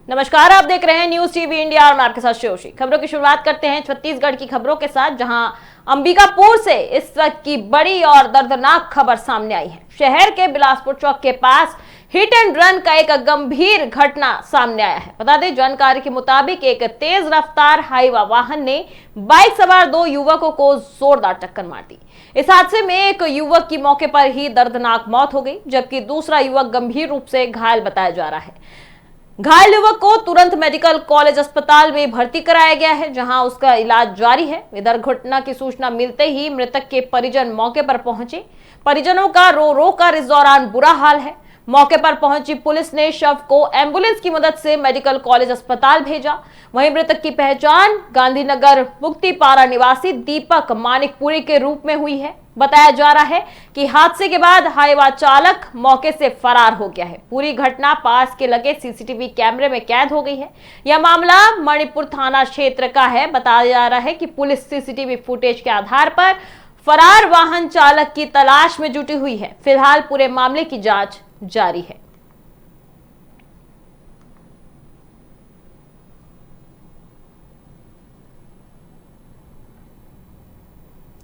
नमस्कार, आप देख रहे हैं न्यूज टीवी इंडिया और मैं आपके साथ शिवशी। खबरों की शुरुआत करते हैं छत्तीसगढ़ की खबरों के साथ, जहां अंबिकापुर से इस वक्त की बड़ी और दर्दनाक खबर सामने आई है। शहर के बिलासपुर चौक के पास हिट एंड रन का एक गंभीर घटना सामने आया है। बता दें, जानकारी के मुताबिक एक तेज रफ्तार हाईवा वाहन ने बाइक सवार 2 युवकों को जोरदार टक्कर मार दी। इस हादसे में एक युवक की मौके पर ही दर्दनाक मौत हो गई, जबकि दूसरा युवक गंभीर रूप से घायल बताया जा रहा है। घायल युवक को तुरंत मेडिकल कॉलेज अस्पताल में भर्ती कराया गया है, जहां उसका इलाज जारी है। इधर घटना की सूचना मिलते ही मृतक के परिजन मौके पर पहुंचे। परिजनों का रो रो कर इस दौरान बुरा हाल है। मौके पर पहुंची पुलिस ने शव को एम्बुलेंस की मदद से मेडिकल कॉलेज अस्पताल भेजा। वहीं मृतक की पहचान गांधीनगर मुक्तिपारा निवासी दीपक मानिकपुरी के रूप में हुई है। बताया जा रहा है कि हादसे के बाद हाईवा चालक मौके से फरार हो गया है। पूरी घटना पास के लगे सीसीटीवी कैमरे में कैद हो गई है। यह मामला मणिपुर थाना क्षेत्र का है। बताया जा रहा है कि पुलिस सीसीटीवी फुटेज के आधार पर फरार वाहन चालक की तलाश में जुटी हुई है। फिलहाल पूरे मामले की जांच जारी है।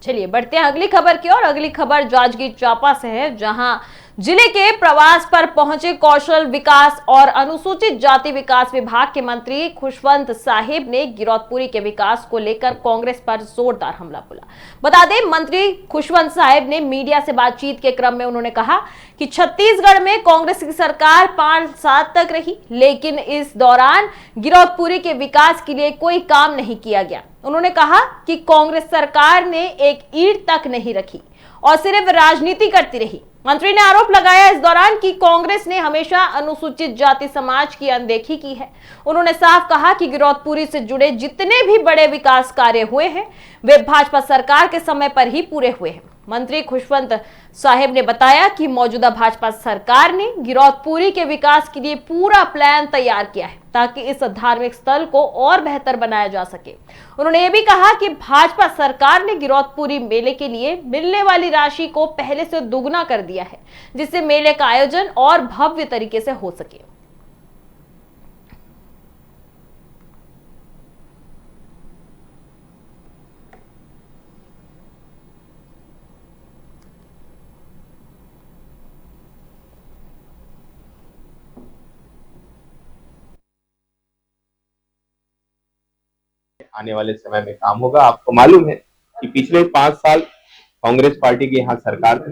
चलिए बढ़ते हैं अगली खबर की ओर। अगली खबर जांजगीर चांपा से है, जहां जिले के प्रवास पर पहुंचे कौशल विकास और अनुसूचित जाति विकास विभाग के मंत्री खुशवंत साहिब ने गिरौदपुरी के विकास को लेकर कांग्रेस पर जोरदार हमला बोला। बता दें, मंत्री खुशवंत साहिब ने मीडिया से बातचीत के क्रम में उन्होंने कहा कि छत्तीसगढ़ में कांग्रेस की सरकार 5 साल तक रही, लेकिन इस दौरान गिरौदपुरी के विकास के लिए कोई काम नहीं किया गया। उन्होंने कहा कि कांग्रेस सरकार ने एक ईंट तक नहीं रखी और सिर्फ राजनीति करती रही। मंत्री ने आरोप लगाया इस दौरान कि कांग्रेस ने हमेशा अनुसूचित जाति समाज की अनदेखी की है। उन्होंने साफ कहा कि गिरौदपुरी से जुड़े जितने भी बड़े विकास कार्य हुए हैं वे भाजपा सरकार के समय पर ही पूरे हुए हैं। मंत्री खुशवंत साहिब ने बताया कि मौजूदा भाजपा सरकार ने गिरौदपुरी के विकास के लिए पूरा प्लान तैयार किया है ताकि इस धार्मिक स्थल को और बेहतर बनाया जा सके। उन्होंने ये भी कहा कि भाजपा सरकार ने गिरौदपुरी मेले के लिए मिलने वाली राशि को पहले से दुगना कर दिया है, जिससे मेले का आयोजन और भव्य तरीके से हो सके। आने वाले समय में काम होगा। आपको मालूम है कि पिछले 5 साल कांग्रेस पार्टी की यहाँ सरकार थी,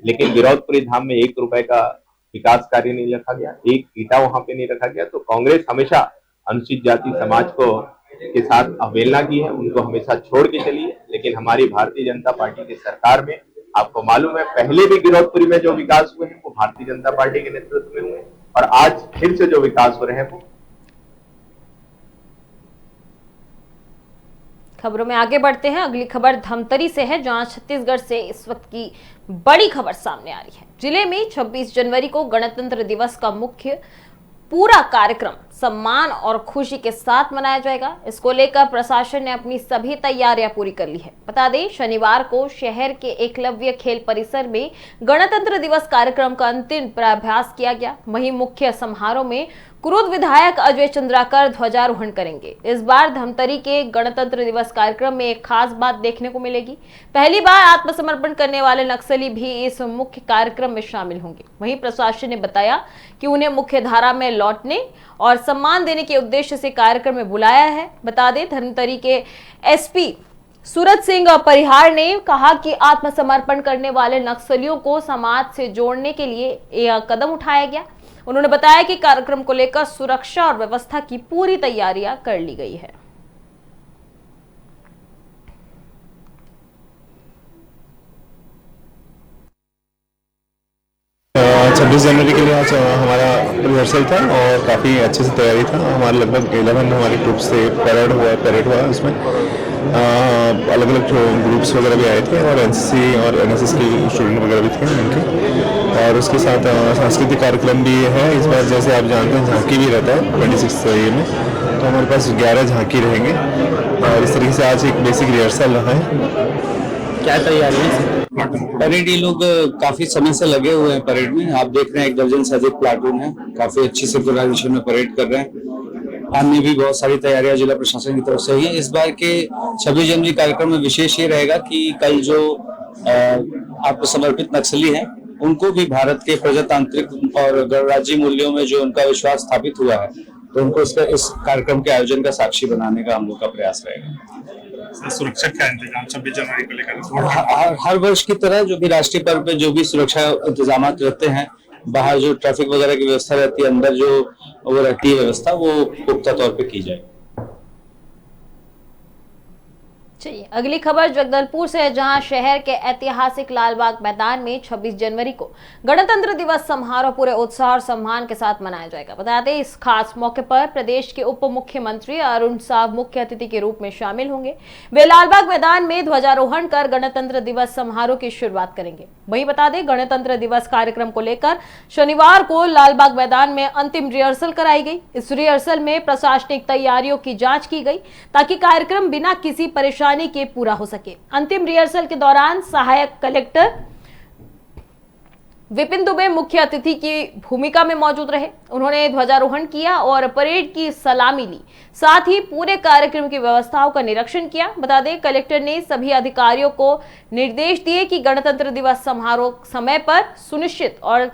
लेकिन गिरौदपुरी धाम में 1 रुपए का विकास कार्य नहीं रखा गया, एक ईंटा वहां पे नहीं रखा गया। तो कांग्रेस हमेशा अनुसूचित जाति समाज को के साथ अवहेलना की है, उनको हमेशा छोड़ के चली है। लेकिन हमारी भारतीय जनता पार्टी की सरकार में आपको मालूम है, पहले भी गिरौदपुरी में जो विकास हुए हैं वो भारतीय जनता पार्टी के नेतृत्व में हुए, और आज फिर से जो विकास हो रहे हैं वो। खबरों में आगे बढ़ते हैं। अगली खबर धमतरी से है, जहां छत्तीसगढ़ से इस वक्त की बड़ी खबर सामने आ रही है। जिले में 26 जनवरी को गणतंत्र दिवस का मुख्य पूरा कार्यक्रम सम्मान और खुशी के साथ मनाया जाएगा। इसको लेकर प्रशासन ने अपनी सभी तैयारियां पूरी कर ली है। बता दें, शनिवार को शहर के एकलव्य खेल परिसर में गणतंत्र दिवस कार्यक्रम का अंतिम पूर्वाभ्यास किया गया। वहीं मुख्य समारोह में कुरुद विधायक अजय चंद्राकर ध्वजारोहण करेंगे। इस बार धमतरी के गणतंत्र दिवस कार्यक्रम में एक खास बात देखने को मिलेगी। पहली बार आत्मसमर्पण करने वाले नक्सली भी इस मुख्य कार्यक्रम में शामिल होंगे। वहीं प्रशासन ने बताया कि उन्हें मुख्य धारा में लौटने और सम्मान देने के उद्देश्य से कार्यक्रम में बुलाया है। बता दें, धमतरी के एसपी सूरज सिंह परिहार ने कहा कि आत्मसमर्पण करने वाले नक्सलियों को समाज से जोड़ने के लिए यह कदम उठाया गया। उन्होंने बताया कि कार्यक्रम को लेकर सुरक्षा और व्यवस्था की पूरी तैयारियां कर ली गई है। 26 जनवरी के लिए आज हमारा रिहर्सल था और काफ़ी अच्छे से तैयारी था। हमारे लगभग 11 हमारे ग्रुप्स थे। परेड हुआ उसमें अलग अलग ग्रुप्स वगैरह भी आए थे और एनसीसी और एनएसएस के स्टूडेंट वगैरह भी थे उनके, और उसके साथ सांस्कृतिक कार्यक्रम भी है। इस बार जैसे आप जानते हैं झांकी भी रहता है 26 में, तो हमारे पास 11 झांकी रहेंगे और इस तरीके से आज एक बेसिक रिहर्सल है। क्या तैयारी है? परेड ये लोग काफी समय से लगे हुए हैं परेड में। आप देख रहे हैं 1 दर्जन से अधिक प्लाटून है, काफी अच्छी सिंक्रोनाइजेशन में परेड कर रहे हैं। अन्य भी बहुत सारी तैयारियां जिला प्रशासन की तरफ से हुई है। इस बार के 26 जनवरी कार्यक्रम में विशेष ये रहेगा कि कल जो आत्मसमर्पित नक्सली हैं उनको भी भारत के प्रजातांत्रिक और गणराज्य मूल्यों में जो उनका विश्वास स्थापित हुआ है, तो उनको इस कार्यक्रम के आयोजन का साक्षी बनाने का हम लोग का प्रयास रहेगा। सुरक्षा का इंतजाम 26 जनवरी को लेकर हर वर्ष की तरह जो भी राष्ट्रीय पर्व पे जो भी सुरक्षा इंतजाम रहते हैं, बाहर जो ट्रैफिक वगैरह की व्यवस्था रहती है, अंदर जो वो रहती है व्यवस्था, वो पुख्ता तौर पे की जाए। चलिए अगली खबर जगदलपुर से है, जहां शहर के ऐतिहासिक लालबाग मैदान में 26 जनवरी को गणतंत्र दिवस समारोह पूरे उत्साह और सम्मान के साथ मनाया जाएगा। बता दें इस खास मौके पर प्रदेश के उप मुख्यमंत्री अरुण साव मुख्य अतिथि के रूप में शामिल होंगे। वे लालबाग मैदान में ध्वजारोहण कर गणतंत्र दिवस समारोह की शुरुआत करेंगे। वहीं बता दें गणतंत्र दिवस कार्यक्रम को लेकर शनिवार को लालबाग मैदान में अंतिम रिहर्सल कराई गई। इस रिहर्सल में प्रशासनिक तैयारियों की जांच की गई ताकि कार्यक्रम बिना किसी परेशानी के पूरा हो सके। अंतिम रिहर्सल के दौरान सहायक कलेक्टर विपिन दुबे मुख्य अतिथि की भूमिका में मौजूद रहे। उन्होंने ध्वजारोहण किया और परेड की सलामी ली, साथ ही पूरे कार्यक्रम की व्यवस्थाओं का निरीक्षण किया। बता दें कलेक्टर ने सभी अधिकारियों को निर्देश दिए कि गणतंत्र दिवस समारोह समय पर सुनिश्चित और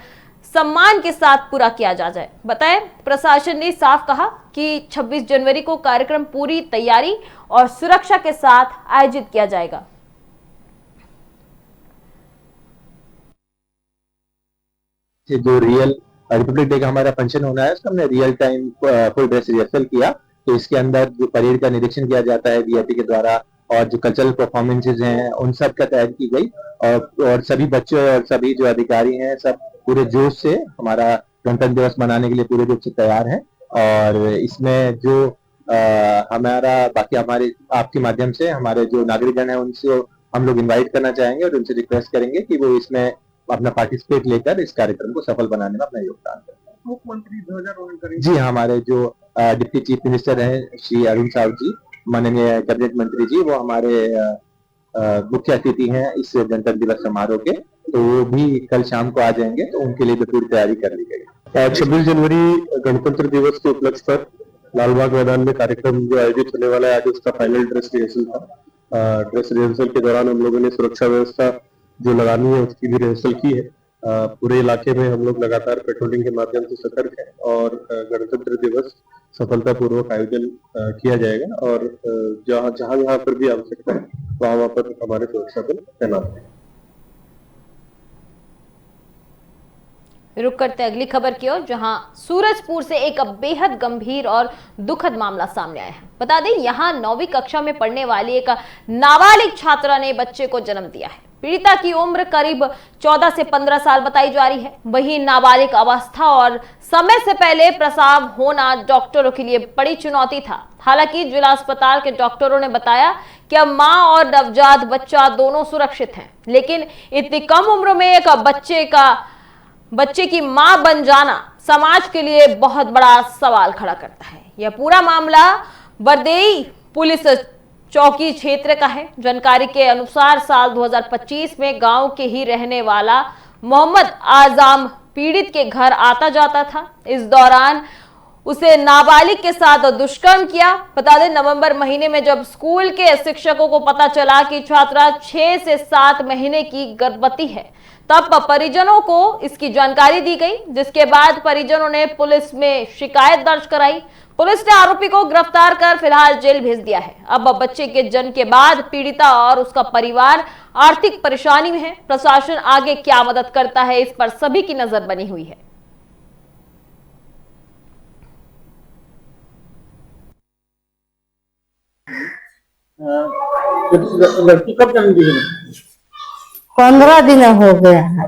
सम्मान के साथ पूरा किया जाए। बताएं प्रशासन ने साफ कहा कि 26 जनवरी को कार्यक्रम पूरी तैयारी और सुरक्षा के साथ आयोजित किया जाएगा। जो रियल रिपब्लिक डे का हमारा फंक्शन होना है उसका हमने real time full dress rehearsal किया। तो इसके अंदर जो परेड का निरीक्षण किया जाता है वीआईपी के द्वारा और जो कल्चरल परफॉर्मेंसेज हैं उन सब का तैयारी की गई और सभी बच्चों और सभी जो अधिकारी हैं सब पूरे जोश से हमारा गणतंत्र दिवस मनाने के लिए पूरे रूप से तैयार हैं। और इसमें जो हमारा बाकी हमारे आपके माध्यम से हमारे जो नागरिकगण हैं उनसे हम लोग इनवाइट करना चाहेंगे और उनसे रिक्वेस्ट करेंगे कि वो इसमें अपना पार्टिसिपेट लेकर इस कार्यक्रम को सफल बनाने में अपना योगदान करें। मुख्यमंत्री ध्वजारोहण करेंगे। जी हमारे जो डिप्टी चीफ मिनिस्टर हैं श्री अरुण साव जी, माननीय कैबिनेट मंत्री जी, वो हमारे मुख्य अतिथि हैं इस गणतंत्र दिवस समारोह के, तो वो भी कल शाम को आ जाएंगे, तो उनके लिए भी पूरी तैयारी कर ली गई। 26 जनवरी गणतंत्र दिवस के उपलक्ष्य पर लालबाग मैदान में कार्यक्रम जो आयोजित होने वाला है, आज उसका फाइनल ड्रेस रिहर्सल था। ड्रेस रिहर्सल के दौरान हम लोगों ने सुरक्षा व्यवस्था जो लगानी है उसकी भी रिहर्सल की है। पूरे इलाके में हम लोग लगातार पेट्रोलिंग के माध्यम से सतर्क हैं और गणतंत्र दिवस सफलतापूर्वक आयोजन किया जाएगा और जहां पर भी आवश्यकता है वहां पर हमारे सुरक्षा बल तैनात है। रुक करते अगली खबर की ओर, जहां सूरजपुर से एक बेहद गंभीर और दुखद मामला सामने आया है। बता दें यहां 9वीं कक्षा में पढ़ने वाली एक नाबालिग छात्रा ने बच्चे को जन्म दिया है। पीड़िता की उम्र करीब 14 से 15 साल बताई जा रही है। वहीं नाबालिग अवस्था और समय से पहले प्रसव होना डॉक्टरों के लिए बड़ी चुनौती था। हालांकि जिला अस्पताल के डॉक्टरों ने बताया कि अब मां और नवजात बच्चा दोनों सुरक्षित हैं, लेकिन इतनी कम उम्र में एक बच्चे की मां बन जाना समाज के लिए बहुत बड़ा सवाल खड़ा करता है। यह पूरा मामला बरदेई पुलिस चौकी क्षेत्र का है। जानकारी के अनुसार साल 2025 में गांव के ही रहने वाला मोहम्मद आजम पीड़ित के घर आता जाता था। इस दौरान उसे नाबालिग के साथ दुष्कर्म किया। बता दें नवंबर महीने में जब स्कूल के शिक्षकों को पता चला कि छात्रा 6 से 7 महीने की गर्भवती है, तब परिजनों को इसकी जानकारी दी गई, जिसके बाद परिजनों ने पुलिस में शिकायत दर्ज कराई। पुलिस ने आरोपी को गिरफ्तार कर फिलहाल जेल भेज दिया है। अब बच्चे के जन्म के बाद पीड़िता और उसका परिवार आर्थिक परेशानी में है। प्रशासन आगे क्या मदद करता है, इस पर सभी की नजर बनी हुई है। लड़की कब जन्म दी है? 15 दिन हो गया है।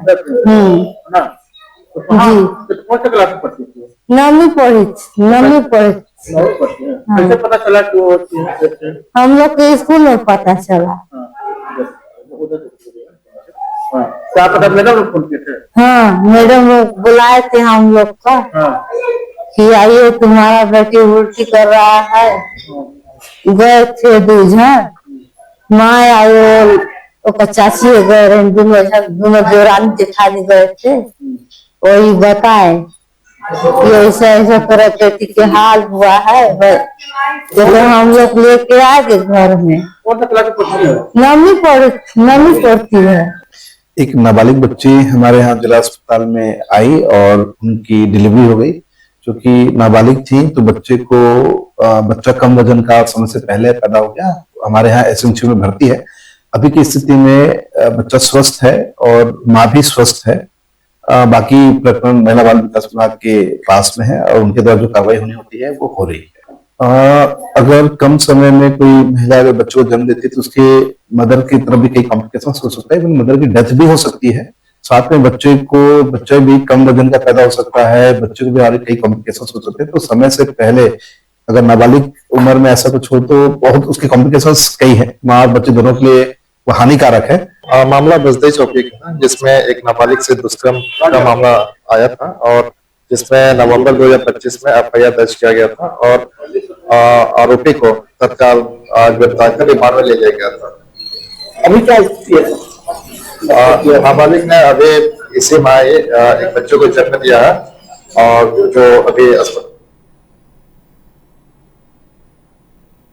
कौन सा क्लास में पढ़ती थी? 9वीं पढ़ी। कैसे पता चला कि वो हम लोग के स्कूल में पता चला। क्या पता मैडम लोग फोन किए थे? हाँ, मैडम लोग बुलाए थे हम लोग का कि आइए तुम्हारा बेटी उल्टी कर रहा है। गए थे 2 जन, माँ आयो और चाची गए, दोनों जोरानी दिखाने गए थे। वही बताए ये ऐसा ऐसा तरह बेटी के हाल हुआ है, तो हम लोग लेके आ गए घर में। कौन सा क्लास में पढ़ती है? नवी पढ़ती है। एक नाबालिग बच्ची हमारे यहाँ जिला अस्पताल में आई और उनकी डिलीवरी हो गई। क्योंकि नाबालिग थी तो बच्चा कम वजन का समय से पहले पैदा हो गया। हमारे यहाँ एसएमसी में भर्ती है। अभी की स्थिति में बच्चा स्वस्थ है और माँ भी स्वस्थ है। बाकी प्रकरण महिला बाल विकास विभाग के पास में है और उनके द्वारा जो कार्रवाई होनी होती है वो हो रही है। अगर कम समय में कोई महिला अगर बच्चों को जन्म देती है तो उसके मदर की तरफ भी कई कॉम्प्लिकेशन हो सकता है, मदर की डेथ भी हो सकती है। साथ में बच्चा भी कम वजन का पैदा हो सकता है, बच्चे को भी और कई कॉम्प्लिकेशन हो सकते हैं। तो समय से पहले अगर नाबालिग उम्र में ऐसा कुछ हो तो बहुत उसके कॉम्प्लिकेशंस कई है, माँ और बच्चे दोनों के लिए वो हानिकारक है। मामला बजदई चौकी का, जिसमें एक नाबालिग से दुष्कर्म का मामला आया था और जिसमें नवंबर 2025 में एफआईआर दर्ज किया गया था और आरोपी को तत्काल गिरफ्तार कर रिमांड में ले जाया गया था। अभी क्या स्थिति है? नाबालिग ने अभी इसी माह एक बच्चे को जन्म दिया है और जो अभी